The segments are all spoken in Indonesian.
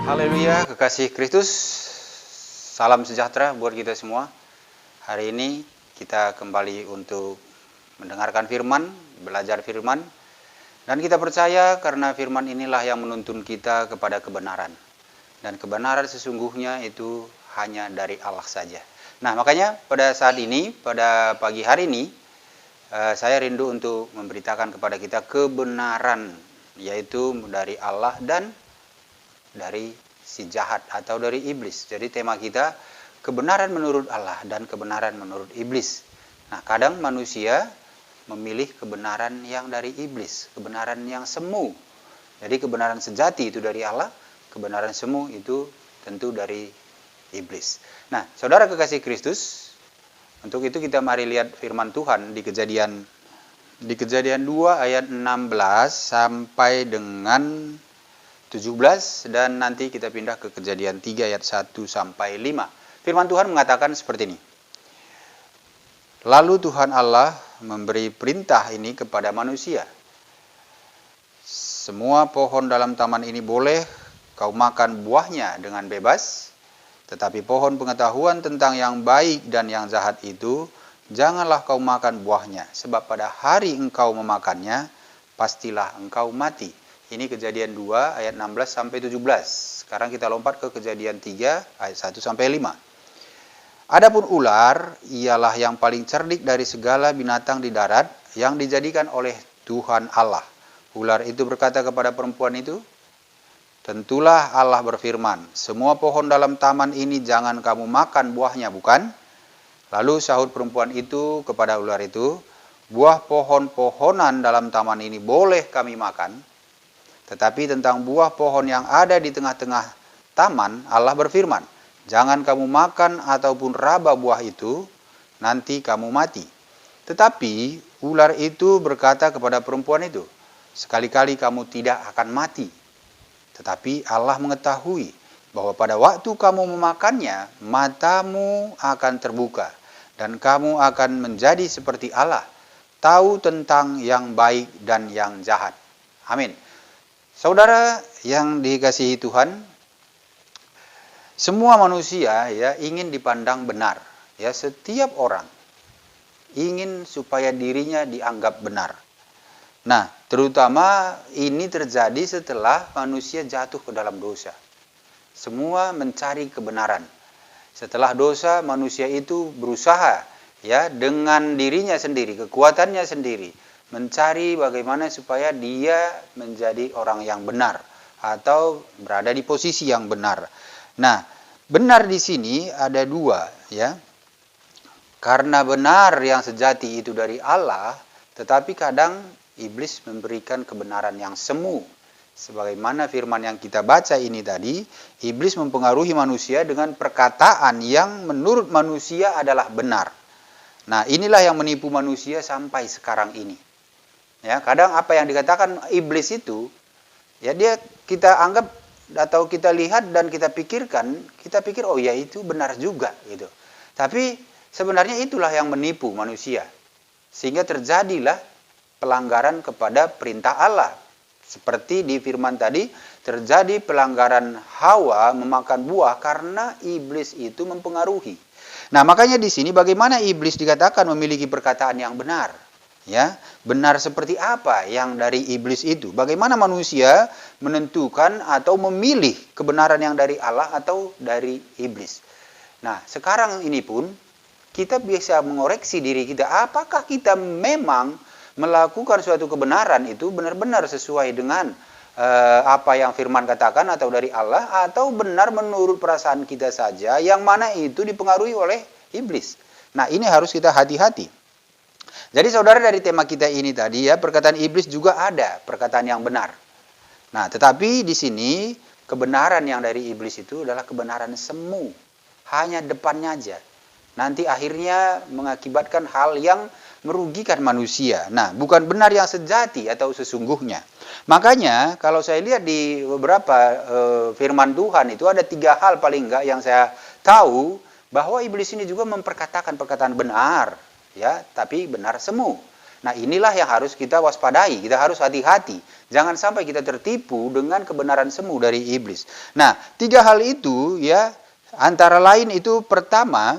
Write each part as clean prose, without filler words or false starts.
Haleluya, kekasih Kristus. Salam sejahtera buat kita semua. Hari ini kita kembali untuk mendengarkan firman, belajar firman. Dan kita percaya karena firman inilah yang menuntun kita kepada kebenaran. Dan kebenaran sesungguhnya itu hanya dari Allah saja. Nah, makanya pada saat ini, pada pagi hari ini, saya rindu untuk memberitakan kepada kita kebenaran, yaitu dari Allah dan dari si jahat atau dari iblis. Jadi tema kita kebenaran menurut Allah dan kebenaran menurut iblis. Nah, kadang manusia memilih kebenaran yang dari iblis, kebenaran yang semu. Jadi kebenaran sejati itu dari Allah, kebenaran semu itu tentu dari iblis. Nah, saudara kekasih Kristus, untuk itu kita mari lihat firman Tuhan di Kejadian 2 ayat 16 sampai dengan 17, dan nanti kita pindah ke Kejadian 3 ayat 1 sampai 5. Firman Tuhan mengatakan seperti ini. Lalu Tuhan Allah memberi perintah ini kepada manusia. Semua pohon dalam taman ini boleh kau makan buahnya dengan bebas, tetapi pohon pengetahuan tentang yang baik dan yang jahat itu janganlah kau makan buahnya, sebab pada hari engkau memakannya pastilah engkau mati. Ini Kejadian 2 ayat 16 sampai 17. Sekarang kita lompat ke Kejadian 3 ayat 1 sampai 5. Adapun ular ialah yang paling cerdik dari segala binatang di darat yang dijadikan oleh Tuhan Allah. Ular itu berkata kepada perempuan itu, tentulah Allah berfirman, semua pohon dalam taman ini jangan kamu makan buahnya, bukan? Lalu sahut perempuan itu kepada ular itu, buah pohon-pohonan dalam taman ini boleh kami makan, tetapi tentang buah pohon yang ada di tengah-tengah taman, Allah berfirman, jangan kamu makan ataupun raba buah itu, nanti kamu mati. Tetapi ular itu berkata kepada perempuan itu, sekali-kali kamu tidak akan mati. Tetapi Allah mengetahui bahwa pada waktu kamu memakannya, matamu akan terbuka, dan kamu akan menjadi seperti Allah, tahu tentang yang baik dan yang jahat. Amin. Saudara yang dikasihi Tuhan, semua manusia ya ingin dipandang benar. Ya, setiap orang ingin supaya dirinya dianggap benar. Nah, terutama ini terjadi setelah manusia jatuh ke dalam dosa. Semua mencari kebenaran. Setelah dosa, manusia itu berusaha ya dengan dirinya sendiri, kekuatannya sendiri, mencari bagaimana supaya dia menjadi orang yang benar atau berada di posisi yang benar. Nah, benar di sini ada dua ya. Karena benar yang sejati itu dari Allah, tetapi kadang iblis memberikan kebenaran yang semu. Sebagaimana firman yang kita baca ini tadi, iblis mempengaruhi manusia dengan perkataan yang menurut manusia adalah benar. Nah, inilah yang menipu manusia sampai sekarang ini. Ya, kadang apa yang dikatakan iblis itu, ya kita anggap atau kita lihat dan kita pikir oh ya itu benar juga gitu. Tapi sebenarnya itulah yang menipu manusia. Sehingga terjadilah pelanggaran kepada perintah Allah. Seperti di firman tadi, terjadi pelanggaran Hawa memakan buah karena iblis itu mempengaruhi. Nah, makanya di sini bagaimana iblis dikatakan memiliki perkataan yang benar. Ya, benar seperti apa yang dari iblis itu? Bagaimana manusia menentukan atau memilih kebenaran yang dari Allah atau dari iblis? Nah, sekarang ini pun kita bisa mengoreksi diri kita. Apakah kita memang melakukan suatu kebenaran itu benar-benar sesuai dengan apa yang firman katakan atau dari Allah, atau benar menurut perasaan kita saja yang mana itu dipengaruhi oleh iblis? Nah, ini harus kita hati-hati. Jadi saudara, dari tema kita ini tadi ya, perkataan iblis juga ada perkataan yang benar. Nah, tetapi di sini kebenaran yang dari iblis itu adalah kebenaran semu. Hanya depannya aja. Nanti akhirnya mengakibatkan hal yang merugikan manusia. Nah, bukan benar yang sejati atau sesungguhnya. Makanya kalau saya lihat di beberapa firman Tuhan itu ada 3 hal paling enggak yang saya tahu bahwa iblis ini juga memperkatakan perkataan benar. Ya, tapi benar semu. Nah, inilah yang harus kita waspadai, kita harus hati-hati. Jangan sampai kita tertipu dengan kebenaran semu dari iblis. Nah, 3 hal itu ya, antara lain itu pertama,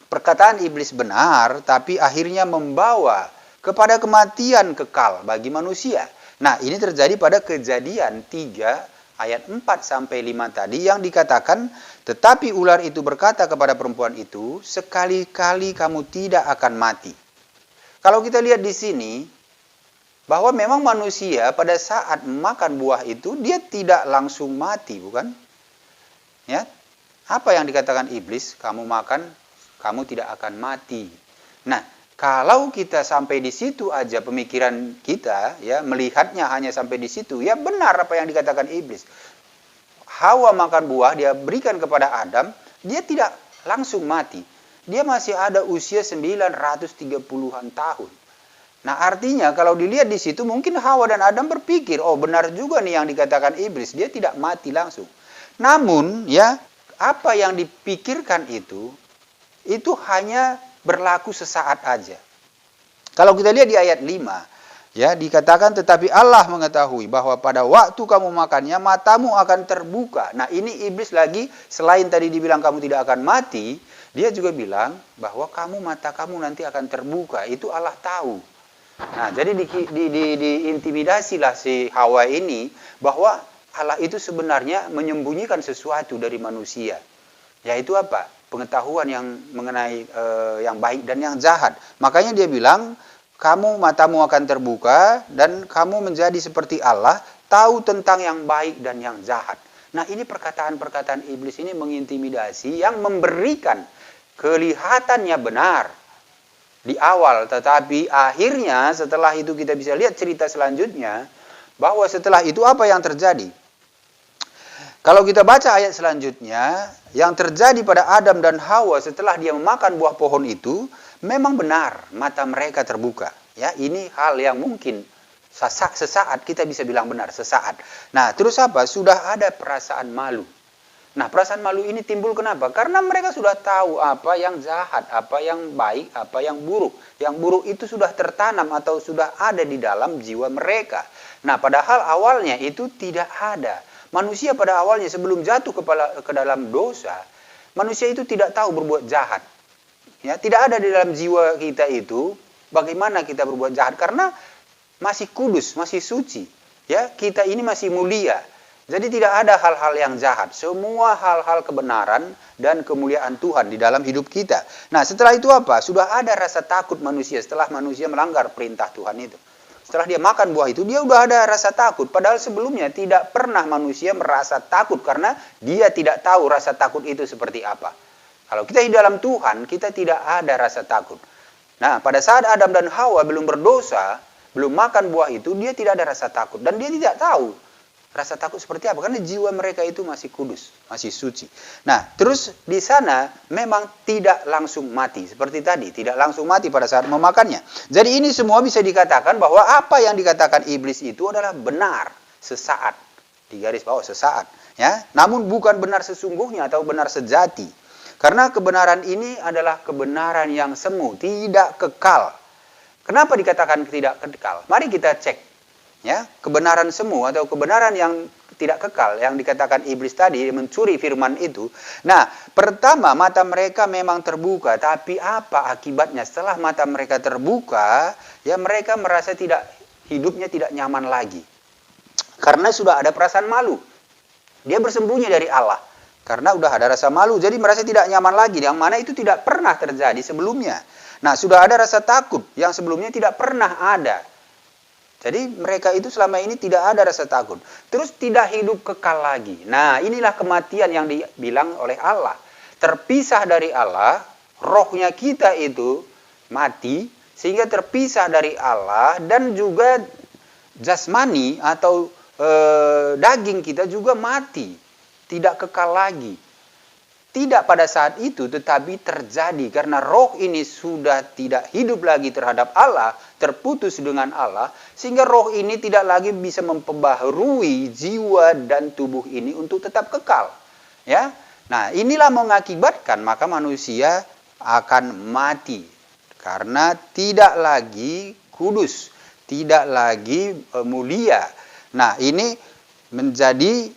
perkataan iblis benar, tapi akhirnya membawa kepada kematian kekal bagi manusia. Nah, ini terjadi pada Kejadian 3 ayat 4 sampai 5 tadi yang dikatakan, tetapi ular itu berkata kepada perempuan itu, sekali-kali kamu tidak akan mati. Kalau kita lihat di sini, bahwa memang manusia pada saat makan buah itu, dia tidak langsung mati, bukan? Ya, apa yang dikatakan iblis, kamu makan, kamu tidak akan mati. Nah, kalau kita sampai di situ aja pemikiran kita, ya melihatnya hanya sampai di situ, ya benar apa yang dikatakan iblis. Hawa makan buah, dia berikan kepada Adam, dia tidak langsung mati. Dia masih ada usia 930-an tahun. Nah, artinya kalau dilihat di situ mungkin Hawa dan Adam berpikir, oh benar juga nih yang dikatakan iblis, dia tidak mati langsung. Namun, ya, apa yang dipikirkan itu hanya berlaku sesaat aja. Kalau kita lihat di ayat 5, ya, dikatakan tetapi Allah mengetahui bahwa pada waktu kamu makannya matamu akan terbuka. Nah, ini iblis lagi, selain tadi dibilang kamu tidak akan mati, dia juga bilang bahwa mata kamu nanti akan terbuka. Itu Allah tahu. Nah, jadi diintimidasilah si Hawa ini bahwa Allah itu sebenarnya menyembunyikan sesuatu dari manusia. Yaitu apa? Pengetahuan yang mengenai yang baik dan yang jahat. Makanya dia bilang, matamu akan terbuka dan kamu menjadi seperti Allah, tahu tentang yang baik dan yang jahat. Nah, ini perkataan-perkataan iblis ini mengintimidasi yang memberikan kelihatannya benar di awal, tetapi akhirnya setelah itu kita bisa lihat cerita selanjutnya, bahwa setelah itu apa yang terjadi? Kalau kita baca ayat selanjutnya, yang terjadi pada Adam dan Hawa setelah dia memakan buah pohon itu, memang benar mata mereka terbuka. Ya, ini hal yang mungkin sesaat kita bisa bilang benar, sesaat. Nah, terus apa? Sudah ada perasaan malu. Nah, perasaan malu ini timbul kenapa? Karena mereka sudah tahu apa yang jahat, apa yang baik, apa yang buruk. Yang buruk itu sudah tertanam atau sudah ada di dalam jiwa mereka. Nah, padahal awalnya itu tidak ada. Manusia pada awalnya sebelum jatuh ke dalam dosa, manusia itu tidak tahu berbuat jahat. Ya, tidak ada di dalam jiwa kita itu bagaimana kita berbuat jahat karena masih kudus, masih suci. Ya, kita ini masih mulia. Jadi tidak ada hal-hal yang jahat. Semua hal-hal kebenaran dan kemuliaan Tuhan di dalam hidup kita. Nah, setelah itu apa? Sudah ada rasa takut manusia setelah manusia melanggar perintah Tuhan itu. Setelah dia makan buah itu, dia udah ada rasa takut. Padahal sebelumnya tidak pernah manusia merasa takut karena dia tidak tahu rasa takut itu seperti apa. Kalau kita di dalam Tuhan, kita tidak ada rasa takut. Nah, pada saat Adam dan Hawa belum berdosa, belum makan buah itu, dia tidak ada rasa takut. Dan dia tidak tahu rasa takut seperti apa? Karena jiwa mereka itu masih kudus, masih suci. Nah, terus di sana memang tidak langsung mati. Seperti tadi, tidak langsung mati pada saat memakannya. Jadi ini semua bisa dikatakan bahwa apa yang dikatakan iblis itu adalah benar sesaat. Di garis bawah sesaat. Ya, namun bukan benar sesungguhnya atau benar sejati. Karena kebenaran ini adalah kebenaran yang semu, tidak kekal. Kenapa dikatakan tidak kekal? Mari kita cek. Ya, kebenaran semu atau kebenaran yang tidak kekal yang dikatakan iblis tadi mencuri firman itu. Nah, pertama mata mereka memang terbuka, tapi apa akibatnya setelah mata mereka terbuka? Ya, mereka merasa hidupnya tidak nyaman lagi. Karena sudah ada perasaan malu. Dia bersembunyi dari Allah karena sudah ada rasa malu, jadi merasa tidak nyaman lagi, yang mana itu tidak pernah terjadi sebelumnya. Nah, sudah ada rasa takut yang sebelumnya tidak pernah ada. Jadi mereka itu selama ini tidak ada rasa takut. Terus tidak hidup kekal lagi. Nah, inilah kematian yang dibilang oleh Allah. Terpisah dari Allah, rohnya kita itu mati, sehingga terpisah dari Allah, dan juga jasmani atau daging kita juga mati. Tidak kekal lagi. Tidak pada saat itu, tetapi terjadi karena roh ini sudah tidak hidup lagi terhadap Allah, terputus dengan Allah, sehingga roh ini tidak lagi bisa memperbaharui jiwa dan tubuh ini untuk tetap kekal. Ya, nah inilah mengakibatkan maka manusia akan mati karena tidak lagi kudus, tidak lagi mulia. Nah, ini menjadi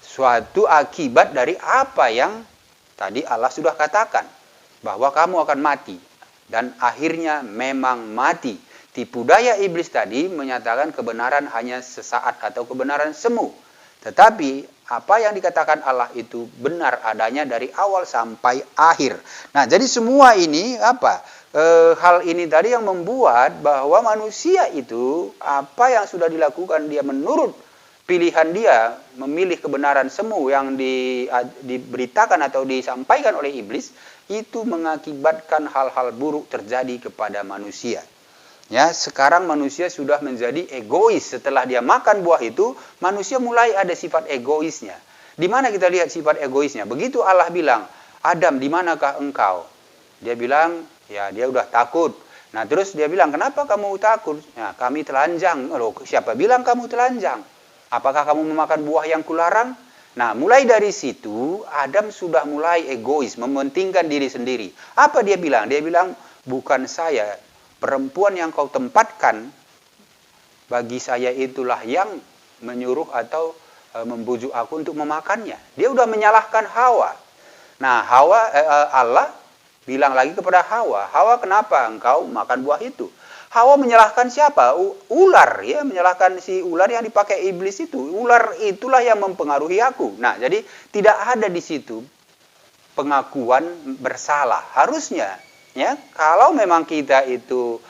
suatu akibat dari apa yang tadi Allah sudah katakan, bahwa kamu akan mati. Dan akhirnya memang mati. Tipu daya iblis tadi menyatakan kebenaran hanya sesaat atau kebenaran semu. Tetapi apa yang dikatakan Allah itu benar adanya dari awal sampai akhir. Nah, jadi semua ini apa? Hal ini tadi yang membuat bahwa manusia itu apa yang sudah dilakukan dia menurut pilihan dia memilih kebenaran semu yang diberitakan atau disampaikan oleh iblis, itu mengakibatkan hal-hal buruk terjadi kepada manusia. Ya, sekarang manusia sudah menjadi egois. Setelah dia makan buah itu, manusia mulai ada sifat egoisnya. Di mana kita lihat sifat egoisnya? Begitu Allah bilang, Adam, di manakah engkau? Dia bilang, ya dia udah takut. Nah, terus dia bilang, kenapa kamu takut? Nah, kami telanjang. Loh, siapa bilang kamu telanjang? Apakah kamu memakan buah yang kularang? Nah, mulai dari situ, Adam sudah mulai egois, mementingkan diri sendiri. Apa dia bilang? Dia bilang, bukan saya, perempuan yang kau tempatkan, bagi saya itulah yang menyuruh atau membujuk aku untuk memakannya. Dia udah menyalahkan Hawa. Nah, Allah bilang lagi kepada Hawa, Hawa, kenapa engkau makan buah itu? Hawa menyalahkan siapa? Ular, ya, menyalahkan si ular yang dipakai iblis itu. Ular itulah yang mempengaruhi aku. Nah, jadi tidak ada di situ pengakuan bersalah. Harusnya, ya, kalau memang kita itu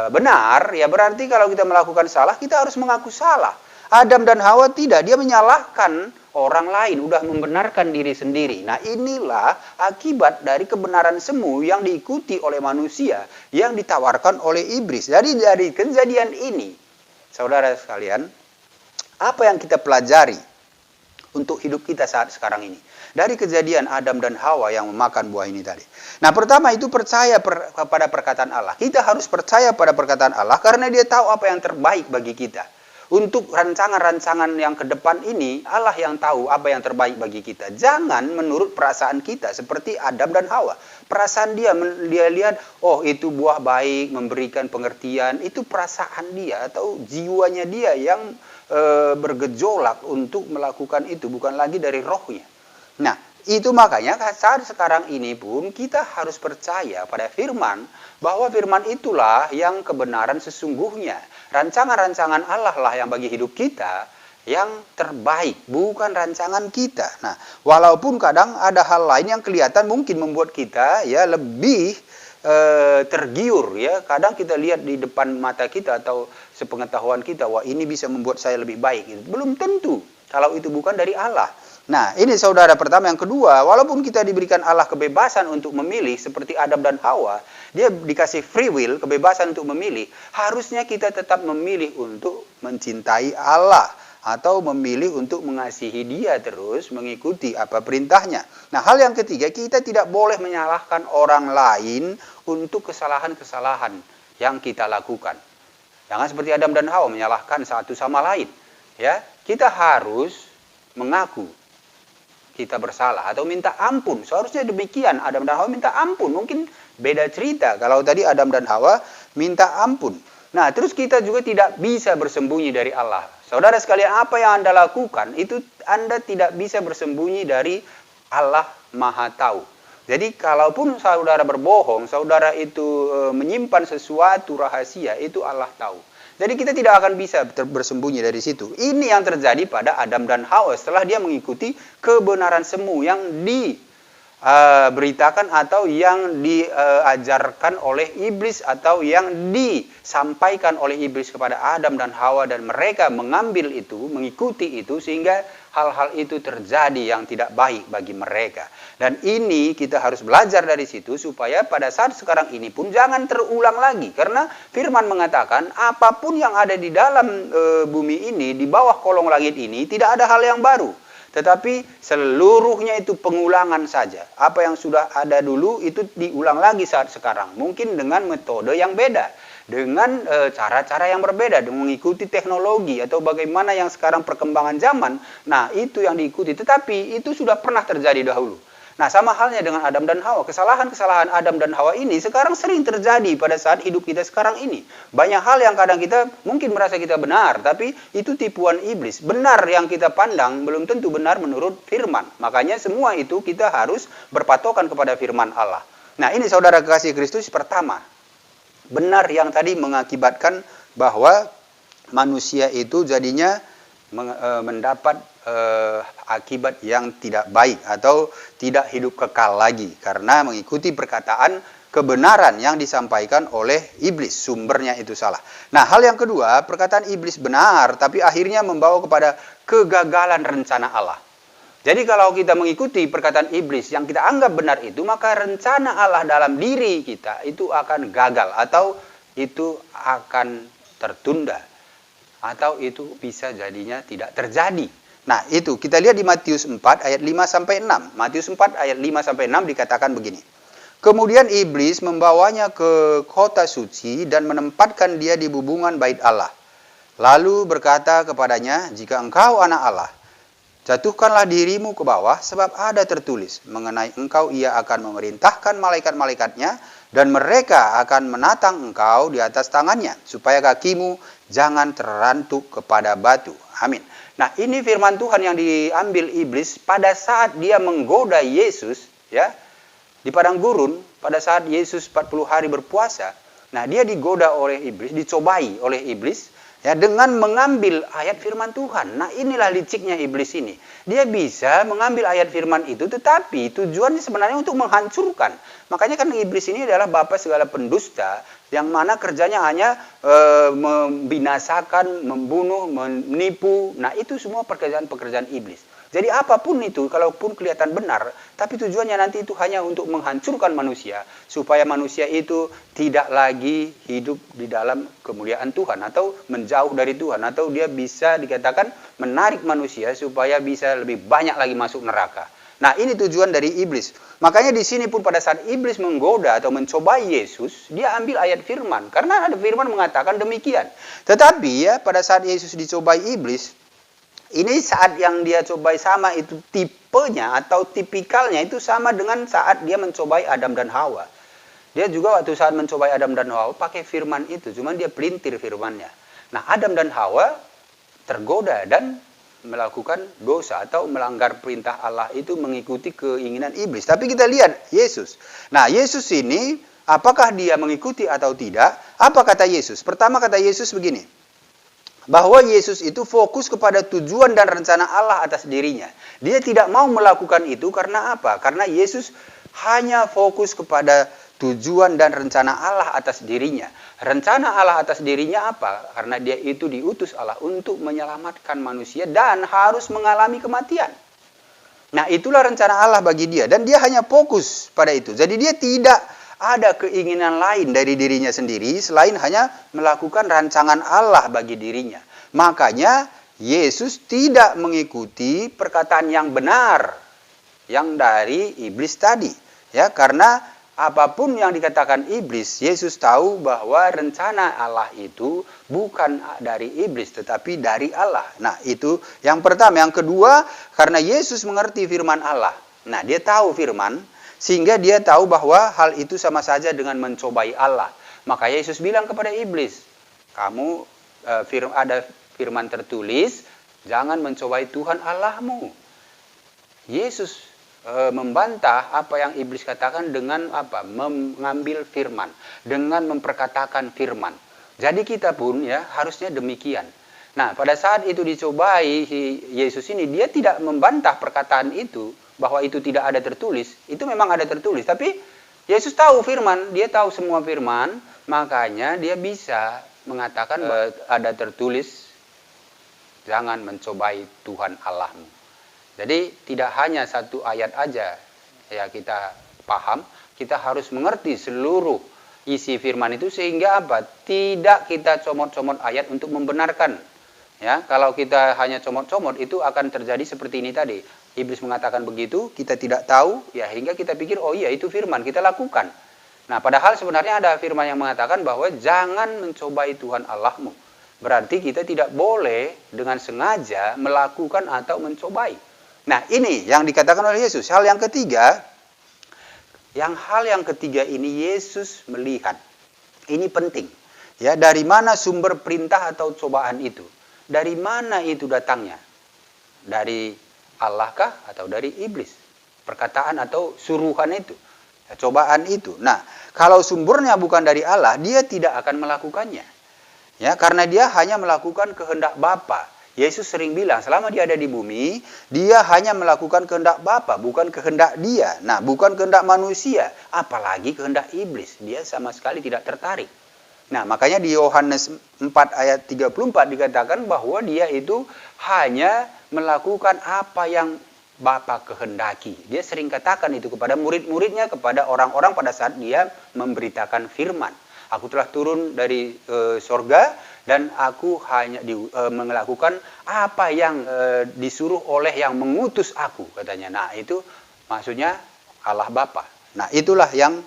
benar, ya berarti kalau kita melakukan salah, kita harus mengaku salah. Adam dan Hawa tidak, dia menyalahkan orang lain, udah membenarkan diri sendiri. Nah, inilah akibat dari kebenaran semu yang diikuti oleh manusia, yang ditawarkan oleh iblis. Jadi dari kejadian ini, saudara sekalian, apa yang kita pelajari untuk hidup kita saat sekarang ini? Dari kejadian Adam dan Hawa yang memakan buah ini tadi. Nah, pertama itu percaya pada perkataan Allah. Kita harus percaya pada perkataan Allah karena dia tahu apa yang terbaik bagi kita. Untuk rancangan-rancangan yang ke depan ini, Allah yang tahu apa yang terbaik bagi kita. Jangan menurut perasaan kita seperti Adam dan Hawa. Perasaan dia lihat, oh itu buah baik, memberikan pengertian. Itu perasaan dia atau jiwanya dia yang bergejolak untuk melakukan itu. Bukan lagi dari rohnya. Nah, itu makanya saat sekarang ini pun kita harus percaya pada firman, bahwa firman itulah yang kebenaran sesungguhnya. Rancangan-rancangan Allah lah yang bagi hidup kita yang terbaik, bukan rancangan kita. Nah, walaupun kadang ada hal lain yang kelihatan mungkin membuat kita ya lebih tergiur, ya. Kadang kita lihat di depan mata kita atau sepengetahuan kita, wah ini bisa membuat saya lebih baik. Belum tentu kalau itu bukan dari Allah. Nah, ini saudara pertama. Yang kedua, walaupun kita diberikan Allah kebebasan untuk memilih seperti Adam dan Hawa, dia dikasih free will, kebebasan untuk memilih, harusnya kita tetap memilih untuk mencintai Allah atau memilih untuk mengasihi dia terus, mengikuti apa perintahnya. Nah, hal yang ketiga, kita tidak boleh menyalahkan orang lain untuk kesalahan-kesalahan yang kita lakukan. Jangan seperti Adam dan Hawa menyalahkan satu sama lain. Ya, kita harus mengaku kita bersalah atau minta ampun. Seharusnya demikian. Adam dan Hawa minta ampun. Mungkin beda cerita kalau tadi Adam dan Hawa minta ampun. Nah, terus kita juga tidak bisa bersembunyi dari Allah. Saudara sekalian, apa yang Anda lakukan itu Anda tidak bisa bersembunyi dari Allah Maha Tahu. Jadi kalaupun saudara berbohong, saudara itu menyimpan sesuatu rahasia, itu Allah tahu. Jadi kita tidak akan bisa bersembunyi dari situ. Ini yang terjadi pada Adam dan Hawa setelah dia mengikuti kebenaran semu yang diberitakan atau yang diajarkan oleh iblis atau yang disampaikan oleh iblis kepada Adam dan Hawa, dan mereka mengambil itu, mengikuti itu sehingga hal-hal itu terjadi yang tidak baik bagi mereka. Dan ini kita harus belajar dari situ supaya pada saat sekarang ini pun jangan terulang lagi. Karena firman mengatakan apapun yang ada di dalam bumi ini, di bawah kolong langit ini, tidak ada hal yang baru. Tetapi seluruhnya itu pengulangan saja. Apa yang sudah ada dulu itu diulang lagi saat sekarang. Mungkin dengan metode yang beda. Dengan cara-cara yang berbeda. Dengan mengikuti teknologi atau bagaimana yang sekarang perkembangan zaman. Nah, itu yang diikuti. Tetapi itu sudah pernah terjadi dahulu. Nah, sama halnya dengan Adam dan Hawa. Kesalahan-kesalahan Adam dan Hawa ini sekarang sering terjadi pada saat hidup kita sekarang ini. Banyak hal yang kadang kita mungkin merasa kita benar, tapi itu tipuan iblis. Benar yang kita pandang belum tentu benar menurut firman. Makanya semua itu kita harus berpatokan kepada firman Allah. Nah, ini saudara kekasih Kristus, pertama, benar yang tadi mengakibatkan bahwa manusia itu jadinya mendapat akibat yang tidak baik atau tidak hidup kekal lagi karena mengikuti perkataan kebenaran yang disampaikan oleh iblis, sumbernya itu salah. Nah, hal yang kedua, perkataan iblis benar tapi akhirnya membawa kepada kegagalan rencana Allah. Jadi kalau kita mengikuti perkataan iblis yang kita anggap benar itu, maka rencana Allah dalam diri kita itu akan gagal atau itu akan tertunda. Atau itu bisa jadinya tidak terjadi. Nah, itu kita lihat di Matius 4 ayat 5 sampai 6. Matius 4 ayat 5 sampai 6 dikatakan begini. Kemudian iblis membawanya ke kota suci dan menempatkan dia di bubungan bait Allah. Lalu berkata kepadanya, "Jika engkau anak Allah, jatuhkanlah dirimu ke bawah, sebab ada tertulis mengenai engkau ia akan memerintahkan malaikat-malaikatnya dan mereka akan menatang engkau di atas tangannya, supaya kakimu jangan terantuk kepada batu." Amin. Nah, ini firman Tuhan yang diambil iblis pada saat dia menggoda Yesus, ya, di padang gurun, pada saat Yesus 40 hari berpuasa. Nah, dia digoda oleh iblis, dicobai oleh iblis, ya, dengan mengambil ayat firman Tuhan. Nah, inilah liciknya iblis ini. Dia bisa mengambil ayat firman itu, tetapi tujuannya sebenarnya untuk menghancurkan. Makanya kan iblis ini adalah bapa segala pendusta, yang mana kerjanya hanya membinasakan, membunuh, menipu. Nah, itu semua pekerjaan-pekerjaan iblis. Jadi apapun itu, kalaupun kelihatan benar, tapi tujuannya nanti itu hanya untuk menghancurkan manusia, supaya manusia itu tidak lagi hidup di dalam kemuliaan Tuhan, atau menjauh dari Tuhan, atau dia bisa dikatakan menarik manusia supaya bisa lebih banyak lagi masuk neraka. Nah, ini tujuan dari iblis. Makanya di sini pun pada saat iblis menggoda atau mencobai Yesus, dia ambil ayat firman. Karena ada firman mengatakan demikian. Tetapi ya, pada saat Yesus dicobai iblis, ini saat yang dia cobai sama itu tipenya atau tipikalnya itu sama dengan saat dia mencobai Adam dan Hawa. Dia juga waktu saat mencobai Adam dan Hawa pakai firman itu, cuman dia pelintir firmannya. Nah, Adam dan Hawa tergoda dan melakukan dosa atau melanggar perintah Allah itu mengikuti keinginan iblis. Tapi kita lihat Yesus. Nah, Yesus ini apakah dia mengikuti atau tidak? Apa kata Yesus? Pertama kata Yesus begini, bahwa Yesus itu fokus kepada tujuan dan rencana Allah atas dirinya. Dia tidak mau melakukan itu karena apa? Karena Yesus hanya fokus kepada tujuan dan rencana Allah atas dirinya. Rencana Allah atas dirinya apa? Karena dia itu diutus Allah untuk menyelamatkan manusia dan harus mengalami kematian. Nah, itulah rencana Allah bagi dia. Dan dia hanya fokus pada itu. Jadi dia tidak ada keinginan lain dari dirinya sendiri selain hanya melakukan rancangan Allah bagi dirinya. Makanya Yesus tidak mengikuti perkataan yang benar yang dari iblis tadi. Ya, karena apapun yang dikatakan iblis, Yesus tahu bahwa rencana Allah itu bukan dari iblis, tetapi dari Allah. Nah, itu yang pertama. Yang kedua, karena Yesus mengerti firman Allah. Nah, dia tahu firman, sehingga dia tahu bahwa hal itu sama saja dengan mencobai Allah. Maka Yesus bilang kepada iblis, kamu ada firman tertulis, jangan mencobai Tuhan Allahmu. Yesus membantah apa yang iblis katakan dengan apa? Mengambil firman, dengan memperkatakan firman. Jadi kita pun ya harusnya demikian. Nah, pada saat itu dicobai Yesus ini, dia tidak membantah perkataan itu bahwa itu tidak ada tertulis. Itu memang ada tertulis, tapi Yesus tahu firman, dia tahu semua firman, makanya dia bisa mengatakan bahwa ada tertulis, jangan mencobai Tuhan Allahmu. Jadi tidak hanya satu ayat aja ya kita paham, kita harus mengerti seluruh isi firman itu sehingga apa? Tidak kita comot-comot ayat untuk membenarkan. Ya, kalau kita hanya comot-comot itu akan terjadi seperti ini tadi. Iblis mengatakan begitu, kita tidak tahu ya hingga kita pikir oh iya itu firman, kita lakukan. Nah, padahal sebenarnya ada firman yang mengatakan bahwa jangan mencobai Tuhan Allahmu. Berarti kita tidak boleh dengan sengaja melakukan atau mencobai. Nah, ini yang dikatakan oleh Yesus. Hal yang ketiga ini Yesus melihat. Ini penting. Ya, dari mana sumber perintah atau cobaan itu? Dari mana itu datangnya? Dari Allah kah atau dari iblis? Perkataan atau suruhan itu, cobaan itu. Nah, kalau sumbernya bukan dari Allah, dia tidak akan melakukannya. Ya, karena dia hanya melakukan kehendak Bapa. Yesus sering bilang, selama dia ada di bumi, dia hanya melakukan kehendak Bapa, bukan kehendak dia. Nah, bukan kehendak manusia, apalagi kehendak iblis. Dia sama sekali tidak tertarik. Nah, makanya di Yohanes 4 ayat 34 dikatakan bahwa dia itu hanya melakukan apa yang Bapa kehendaki. Dia sering katakan itu kepada murid-muridnya, kepada orang-orang pada saat dia memberitakan firman. Aku telah turun dari sorga dan aku hanya melakukan apa yang disuruh oleh yang mengutus aku, katanya. Nah, itu maksudnya Allah Bapa. Nah, itulah yang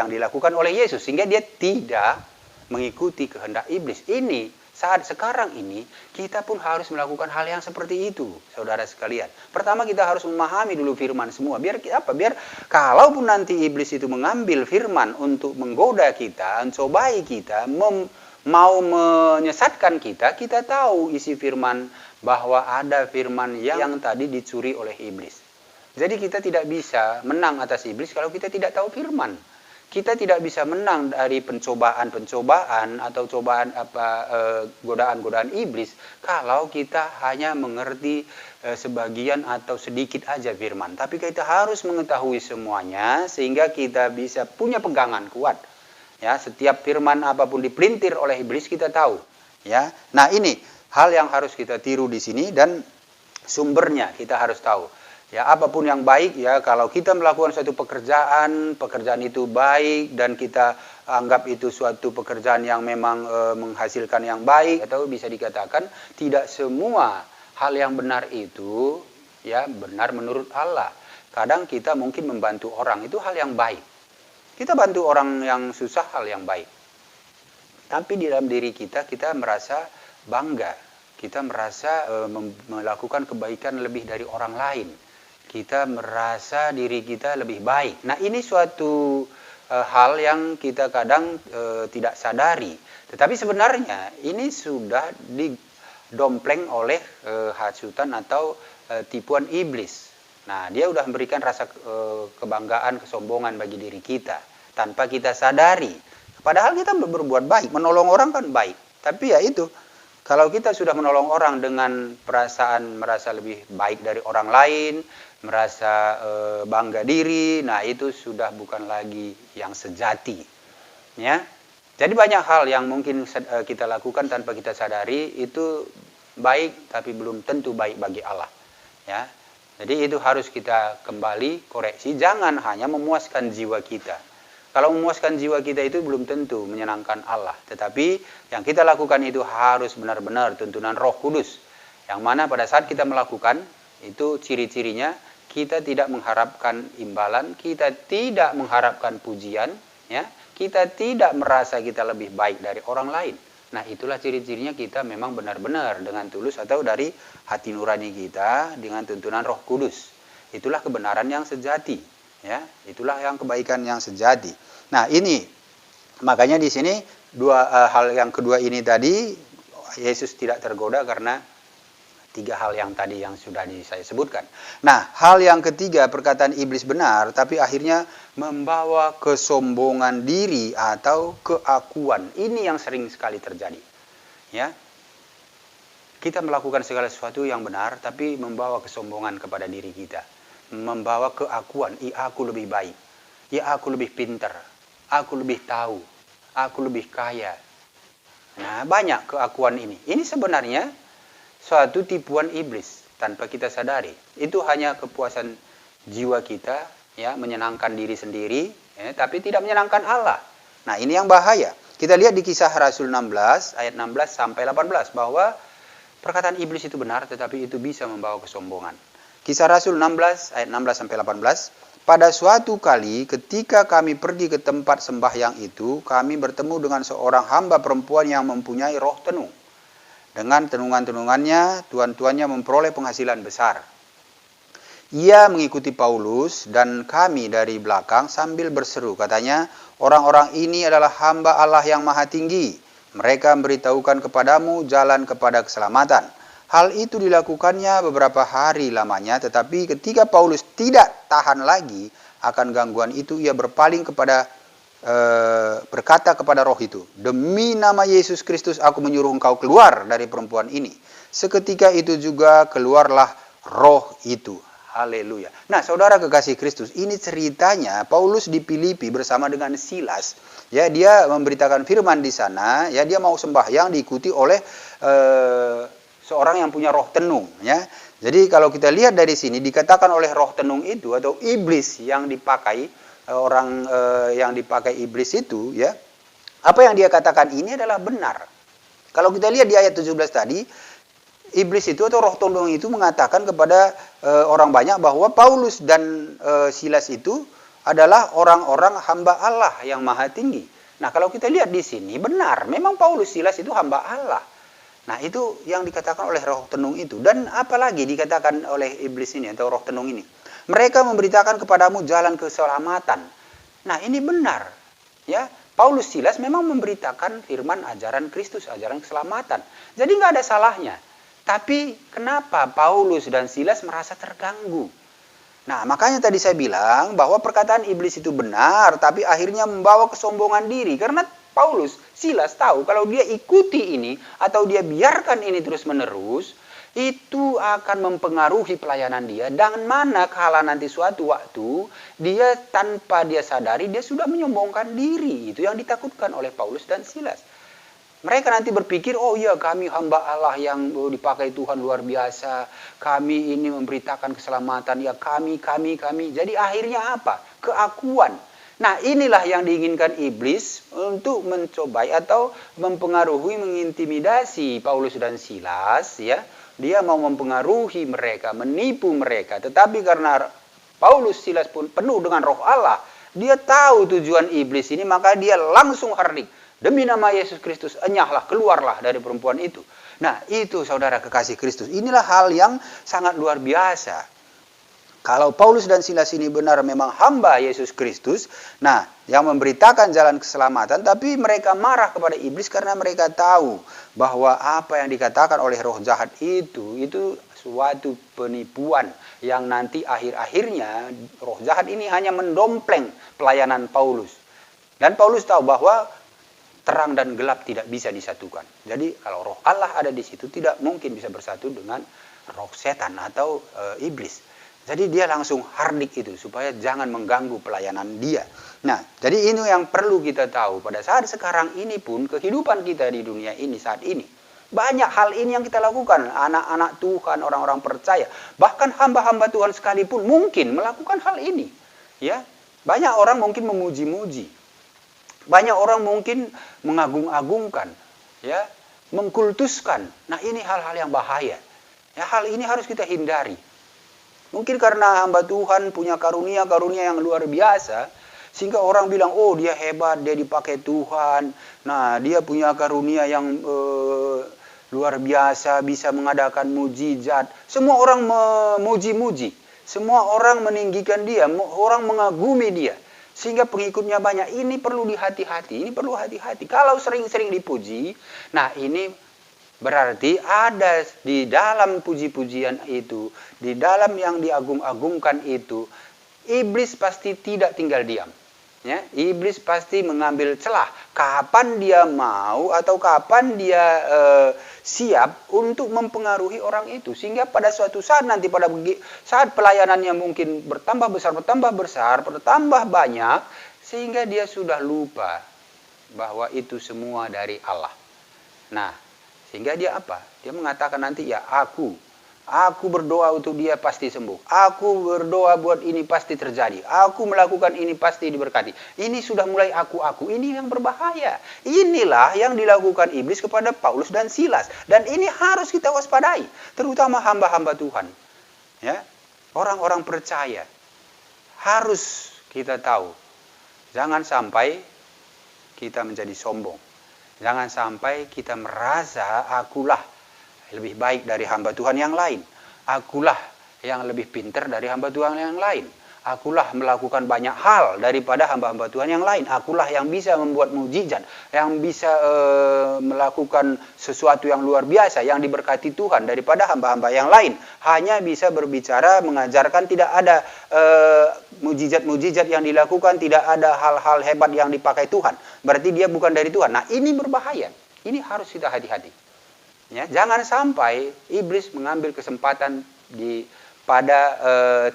dilakukan oleh Yesus, sehingga dia tidak mengikuti kehendak iblis. Ini saat sekarang ini kita pun harus melakukan hal yang seperti itu, saudara sekalian. Pertama kita harus memahami dulu firman semua. Biar apa? Biar kalaupun nanti iblis itu mengambil firman untuk menggoda kita, mencobai kita, mau menyesatkan kita, kita tahu isi firman bahwa ada firman yang tadi dicuri oleh iblis. Jadi kita tidak bisa menang atas iblis kalau kita tidak tahu firman. Kita tidak bisa menang dari pencobaan-pencobaan atau godaan-godaan iblis kalau kita hanya mengerti sebagian atau sedikit aja firman. Tapi kita harus mengetahui semuanya sehingga kita bisa punya pegangan kuat. Ya, setiap firman apapun dipelintir oleh iblis kita tahu. Ya, nah ini hal yang harus kita tiru di sini dan sumbernya kita harus tahu. Ya, apapun yang baik, ya, kalau kita melakukan suatu pekerjaan itu baik dan kita anggap itu suatu pekerjaan yang memang menghasilkan yang baik, atau bisa dikatakan tidak semua hal yang benar itu ya benar menurut Allah. Kadang kita mungkin membantu orang itu hal yang baik. Kita bantu orang yang susah hal yang baik. Tapi di dalam diri kita merasa bangga. Kita merasa melakukan kebaikan lebih dari orang lain. Kita merasa diri kita lebih baik. Nah, ini suatu hal yang kita kadang tidak sadari. Tetapi sebenarnya ini sudah didompleng oleh hasutan atau tipuan iblis. Nah, dia sudah memberikan rasa kebanggaan, kesombongan bagi diri kita tanpa kita sadari. Padahal kita berbuat baik, menolong orang kan baik. Tapi ya itu, kalau kita sudah menolong orang dengan perasaan merasa lebih baik dari orang lain, merasa bangga diri, nah itu sudah bukan lagi yang sejati. Ya, jadi banyak hal yang mungkin kita lakukan tanpa kita sadari itu baik, tapi belum tentu baik bagi Allah. Ya, jadi itu harus kita kembali koreksi. Jangan hanya memuaskan jiwa kita. Kalau memuaskan jiwa kita itu belum tentu menyenangkan Allah. Tetapi yang kita lakukan itu harus benar-benar tuntunan Roh Kudus. Yang mana pada saat kita melakukan, itu ciri-cirinya kita tidak mengharapkan imbalan, kita tidak mengharapkan pujian, ya, kita tidak merasa kita lebih baik dari orang lain. Nah, itulah ciri-cirinya kita memang benar-benar dengan tulus atau dari hati nurani kita dengan tuntunan Roh Kudus. Itulah kebenaran yang sejati, ya. Itulah yang kebaikan yang sejati. Nah, ini makanya di sini hal yang kedua ini tadi Yesus tidak tergoda karena tiga hal yang tadi yang sudah saya sebutkan. Nah, hal yang ketiga, perkataan iblis benar, tapi akhirnya membawa kesombongan diri atau keakuan. Ini yang sering sekali terjadi. Ya, kita melakukan segala sesuatu yang benar, tapi membawa kesombongan kepada diri kita. Membawa keakuan, aku lebih baik, aku lebih pintar, aku lebih tahu, aku lebih kaya. Nah, banyak keakuan ini. Ini sebenarnya suatu tipuan iblis tanpa kita sadari. Itu hanya kepuasan jiwa kita, ya, menyenangkan diri sendiri, ya, tapi tidak menyenangkan Allah. Nah, ini yang bahaya. Kita lihat di Kisah Rasul 16 ayat 16 sampai 18 bahwa perkataan iblis itu benar, tetapi itu bisa membawa kesombongan. Kisah Rasul 16 ayat 16 sampai 18. Pada suatu kali ketika kami pergi ke tempat sembahyang itu, kami bertemu dengan seorang hamba perempuan yang mempunyai roh tenung. Dengan tenungan-tenungannya, tuan-tuannya memperoleh penghasilan besar. Ia mengikuti Paulus dan kami dari belakang sambil berseru. Katanya, orang-orang ini adalah hamba Allah yang maha tinggi. Mereka memberitahukan kepadamu jalan kepada keselamatan. Hal itu dilakukannya beberapa hari lamanya, tetapi ketika Paulus tidak tahan lagi akan gangguan itu, ia berpaling berkata kepada roh itu, demi nama Yesus Kristus aku menyuruh engkau keluar dari perempuan ini. Seketika itu juga keluarlah roh itu. Haleluya. Nah, saudara kekasih Kristus, ini ceritanya Paulus di Filipi bersama dengan Silas. Ya, dia memberitakan firman di sana. Ya, dia mau sembahyang diikuti oleh seorang yang punya roh tenung. Ya, jadi kalau kita lihat dari sini dikatakan oleh roh tenung itu atau iblis yang dipakai yang dipakai iblis itu, ya, apa yang dia katakan ini adalah benar. Kalau kita lihat di ayat 17 tadi, iblis itu atau roh tenung itu mengatakan kepada orang banyak bahwa Paulus dan Silas itu adalah orang-orang hamba Allah yang maha tinggi. Nah, kalau kita lihat di sini benar, memang Paulus Silas itu hamba Allah. Nah, itu yang dikatakan oleh roh tenung itu. Dan apalagi dikatakan oleh iblis ini atau roh tenung ini. Mereka memberitakan kepadamu jalan keselamatan. Nah, ini benar. Ya, Paulus Silas memang memberitakan firman ajaran Kristus, ajaran keselamatan. Jadi nggak ada salahnya. Tapi kenapa Paulus dan Silas merasa terganggu? Nah, makanya tadi saya bilang bahwa perkataan iblis itu benar, tapi akhirnya membawa kesombongan diri. Karena Paulus, Silas tahu kalau dia ikuti ini atau dia biarkan ini terus-menerus, itu akan mempengaruhi pelayanan dia. Dan mana kala nanti suatu waktu, dia tanpa dia sadari, dia sudah menyombongkan diri. Itu yang ditakutkan oleh Paulus dan Silas. Mereka nanti berpikir, oh iya kami hamba Allah yang dipakai Tuhan luar biasa. Kami ini memberitakan keselamatan. Ya kami. Jadi akhirnya apa? Keakuan. Nah, inilah yang diinginkan iblis untuk mencobai atau mempengaruhi, mengintimidasi Paulus dan Silas. Ya, dia mau mempengaruhi mereka, menipu mereka. Tetapi karena Paulus Silas pun penuh dengan roh Allah, dia tahu tujuan iblis ini, maka dia langsung hardik. Demi nama Yesus Kristus, enyahlah, keluarlah dari perempuan itu. Nah, itu saudara kekasih Kristus. Inilah hal yang sangat luar biasa. Kalau Paulus dan Silas ini benar memang hamba Yesus Kristus, nah, yang memberitakan jalan keselamatan, tapi mereka marah kepada iblis karena mereka tahu bahwa apa yang dikatakan oleh roh jahat itu suatu penipuan yang nanti akhir-akhirnya roh jahat ini hanya mendompleng pelayanan Paulus. Dan Paulus tahu bahwa terang dan gelap tidak bisa disatukan. Jadi kalau roh Allah ada di situ tidak mungkin bisa bersatu dengan roh setan atau iblis. Jadi dia langsung hardik itu supaya jangan mengganggu pelayanan dia. Nah, jadi ini yang perlu kita tahu pada saat sekarang ini pun kehidupan kita di dunia ini saat ini. Banyak hal ini yang kita lakukan, anak-anak Tuhan, orang-orang percaya, bahkan hamba-hamba Tuhan sekalipun mungkin melakukan hal ini. Ya, banyak orang mungkin memuji-muji. Banyak orang mungkin mengagung-agungkan, ya, mengkultuskan. Nah, ini hal-hal yang bahaya. Ya, hal ini harus kita hindari. Mungkin karena hamba Tuhan punya karunia-karunia yang luar biasa, sehingga orang bilang, oh dia hebat, dia dipakai Tuhan. Nah, dia punya karunia yang luar biasa, bisa mengadakan mujizat. Semua orang memuji-muji, semua orang meninggikan dia, orang mengagumi dia. Sehingga pengikutnya banyak. Ini perlu dihati-hati, ini perlu hati-hati. Kalau sering-sering dipuji, nah ini berarti ada di dalam puji-pujian itu, di dalam yang diagung-agungkan itu, iblis pasti tidak tinggal diam. Ya, iblis pasti mengambil celah. Kapan dia mau atau kapan dia siap untuk mempengaruhi orang itu. Sehingga pada suatu saat nanti, pada saat pelayanannya mungkin bertambah besar, bertambah banyak, sehingga dia sudah lupa bahwa itu semua dari Allah. Nah, sehingga dia apa? Dia mengatakan nanti, ya aku berdoa untuk dia pasti sembuh. Aku berdoa buat ini pasti terjadi. Aku melakukan ini pasti diberkati. Ini sudah mulai aku. Ini yang berbahaya. Inilah yang dilakukan iblis kepada Paulus dan Silas. Dan ini harus kita waspadai. Terutama hamba-hamba Tuhan. Ya, orang-orang percaya. Harus kita tahu. Jangan sampai kita menjadi sombong. Jangan sampai kita merasa akulah lebih baik dari hamba Tuhan yang lain. Akulah yang lebih pintar dari hamba Tuhan yang lain. Akulah melakukan banyak hal daripada hamba-hamba Tuhan yang lain. Akulah yang bisa membuat mukjizat, yang bisa melakukan sesuatu yang luar biasa, yang diberkati Tuhan daripada hamba-hamba yang lain. Hanya bisa berbicara, mengajarkan, tidak ada mukjizat-mukjizat yang dilakukan, tidak ada hal-hal hebat yang dipakai Tuhan. Berarti dia bukan dari Tuhan. Nah, ini berbahaya. Ini harus kita hati-hati. Ya, jangan sampai iblis mengambil kesempatan pada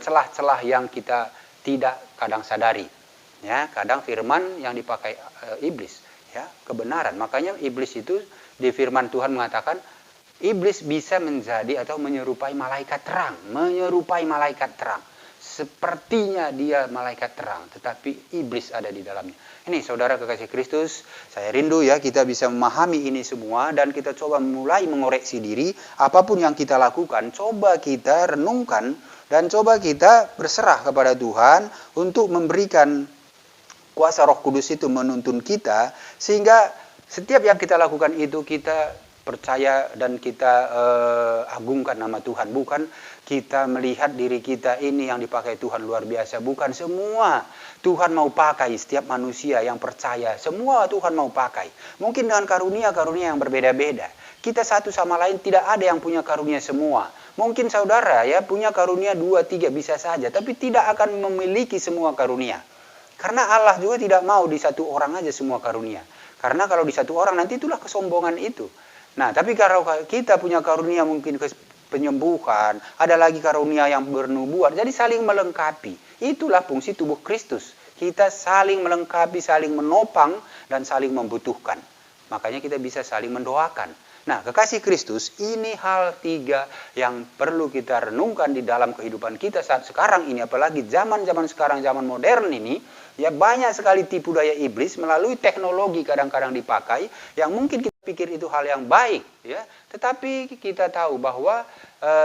celah-celah yang kita tidak kadang sadari. Ya, kadang firman yang dipakai iblis, ya, kebenaran. Makanya iblis itu di firman Tuhan mengatakan iblis bisa menjadi atau menyerupai malaikat terang, Sepertinya dia malaikat terang, tetapi iblis ada di dalamnya. Ini saudara kekasih Kristus, saya rindu ya kita bisa memahami ini semua dan kita coba mulai mengoreksi diri. Apapun yang kita lakukan, coba kita renungkan dan coba kita berserah kepada Tuhan untuk memberikan kuasa Roh Kudus itu menuntun kita, sehingga setiap yang kita lakukan itu kita percaya dan kita agungkan nama Tuhan. Bukan kita melihat diri kita ini yang dipakai Tuhan luar biasa. Bukan semua Tuhan mau pakai setiap manusia yang percaya. Semua Tuhan mau pakai. Mungkin dengan karunia-karunia yang berbeda-beda. Kita satu sama lain tidak ada yang punya karunia semua. Mungkin saudara ya punya karunia 2, 3 bisa saja. Tapi tidak akan memiliki semua karunia. Karena Allah juga tidak mau di satu orang aja semua karunia. Karena kalau di satu orang nanti itulah kesombongan itu. Nah, tapi kalau kita punya karunia mungkin penyembuhan, ada lagi karunia yang bernubuat, jadi saling melengkapi. Itulah fungsi tubuh Kristus. Kita saling melengkapi, saling menopang, dan saling membutuhkan. Makanya kita bisa saling mendoakan. Nah, kekasih Kristus, ini hal 3 yang perlu kita renungkan di dalam kehidupan kita saat sekarang ini. Apalagi zaman-zaman sekarang, zaman modern ini, ya banyak sekali tipu daya iblis melalui teknologi kadang-kadang dipakai, yang mungkin kita pikir itu hal yang baik, ya. Tetapi kita tahu bahwa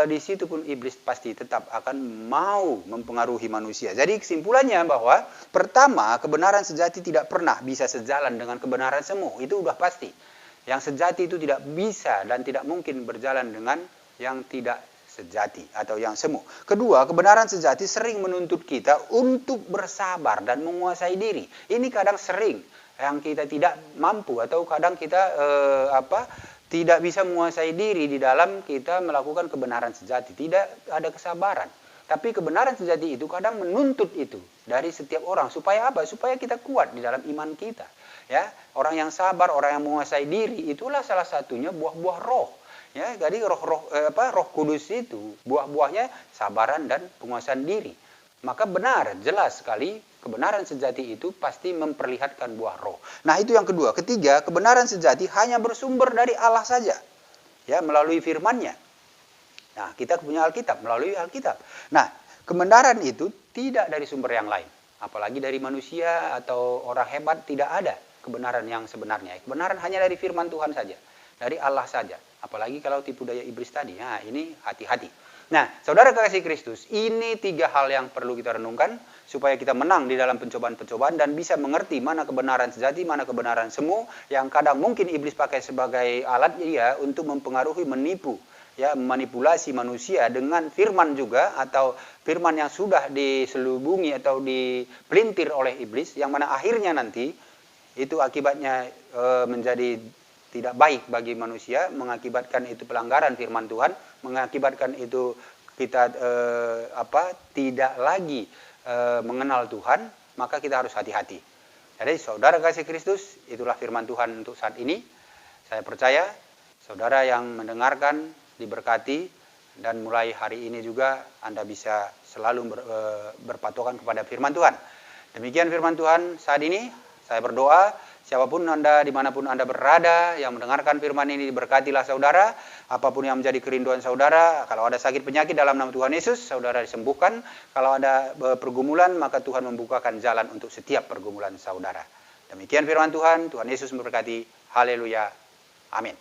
di situ pun iblis pasti tetap akan mau mempengaruhi manusia. Jadi kesimpulannya bahwa pertama, kebenaran sejati tidak pernah bisa sejalan dengan kebenaran semu. Itu udah pasti. Yang sejati itu tidak bisa dan tidak mungkin berjalan dengan yang tidak sejati atau yang semu. Kedua, kebenaran sejati sering menuntut kita untuk bersabar dan menguasai diri. Ini kadang sering yang kita tidak mampu atau kadang kita tidak bisa menguasai diri di dalam kita melakukan kebenaran sejati. Tidak ada kesabaran. Tapi kebenaran sejati itu kadang menuntut itu dari setiap orang. Supaya apa? Supaya kita kuat di dalam iman kita. Ya, orang yang sabar, orang yang menguasai diri, itulah salah satunya buah-buah roh. Ya, jadi Roh Kudus itu buah-buahnya sabaran dan penguasaan diri. Maka benar, jelas sekali kebenaran sejati itu pasti memperlihatkan buah roh. Nah, itu yang kedua. Ketiga, kebenaran sejati hanya bersumber dari Allah saja. Ya, melalui firman-Nya. Nah, kita punya Alkitab, melalui Alkitab. Nah, kebenaran itu tidak dari sumber yang lain. Apalagi dari manusia atau orang hebat, tidak ada kebenaran yang sebenarnya. Kebenaran hanya dari firman Tuhan saja. Dari Allah saja. Apalagi kalau tipu daya iblis tadi. Nah, ini hati-hati. Nah, saudara kekasih Kristus, ini 3 hal yang perlu kita renungkan supaya kita menang di dalam pencobaan-pencobaan dan bisa mengerti mana kebenaran sejati, mana kebenaran semu yang kadang mungkin iblis pakai sebagai alat ya untuk mempengaruhi, menipu, ya, manipulasi manusia dengan firman juga atau firman yang sudah diselubungi atau dipelintir oleh iblis yang mana akhirnya nanti itu akibatnya menjadi tidak baik bagi manusia, mengakibatkan itu pelanggaran firman Tuhan, mengakibatkan itu kita tidak lagi mengenal Tuhan, maka kita harus hati-hati. Jadi saudara kasih Kristus, itulah firman Tuhan untuk saat ini. Saya percaya saudara yang mendengarkan diberkati dan mulai hari ini juga Anda bisa selalu berpatokan kepada firman Tuhan. Demikian firman Tuhan saat ini. Saya berdoa, siapapun Anda, dimanapun Anda berada, yang mendengarkan firman ini, diberkatilah saudara. Apapun yang menjadi kerinduan saudara, kalau ada sakit penyakit dalam nama Tuhan Yesus, saudara disembuhkan. Kalau ada pergumulan, maka Tuhan membukakan jalan untuk setiap pergumulan saudara. Demikian firman Tuhan, Tuhan Yesus memberkati. Haleluya. Amin.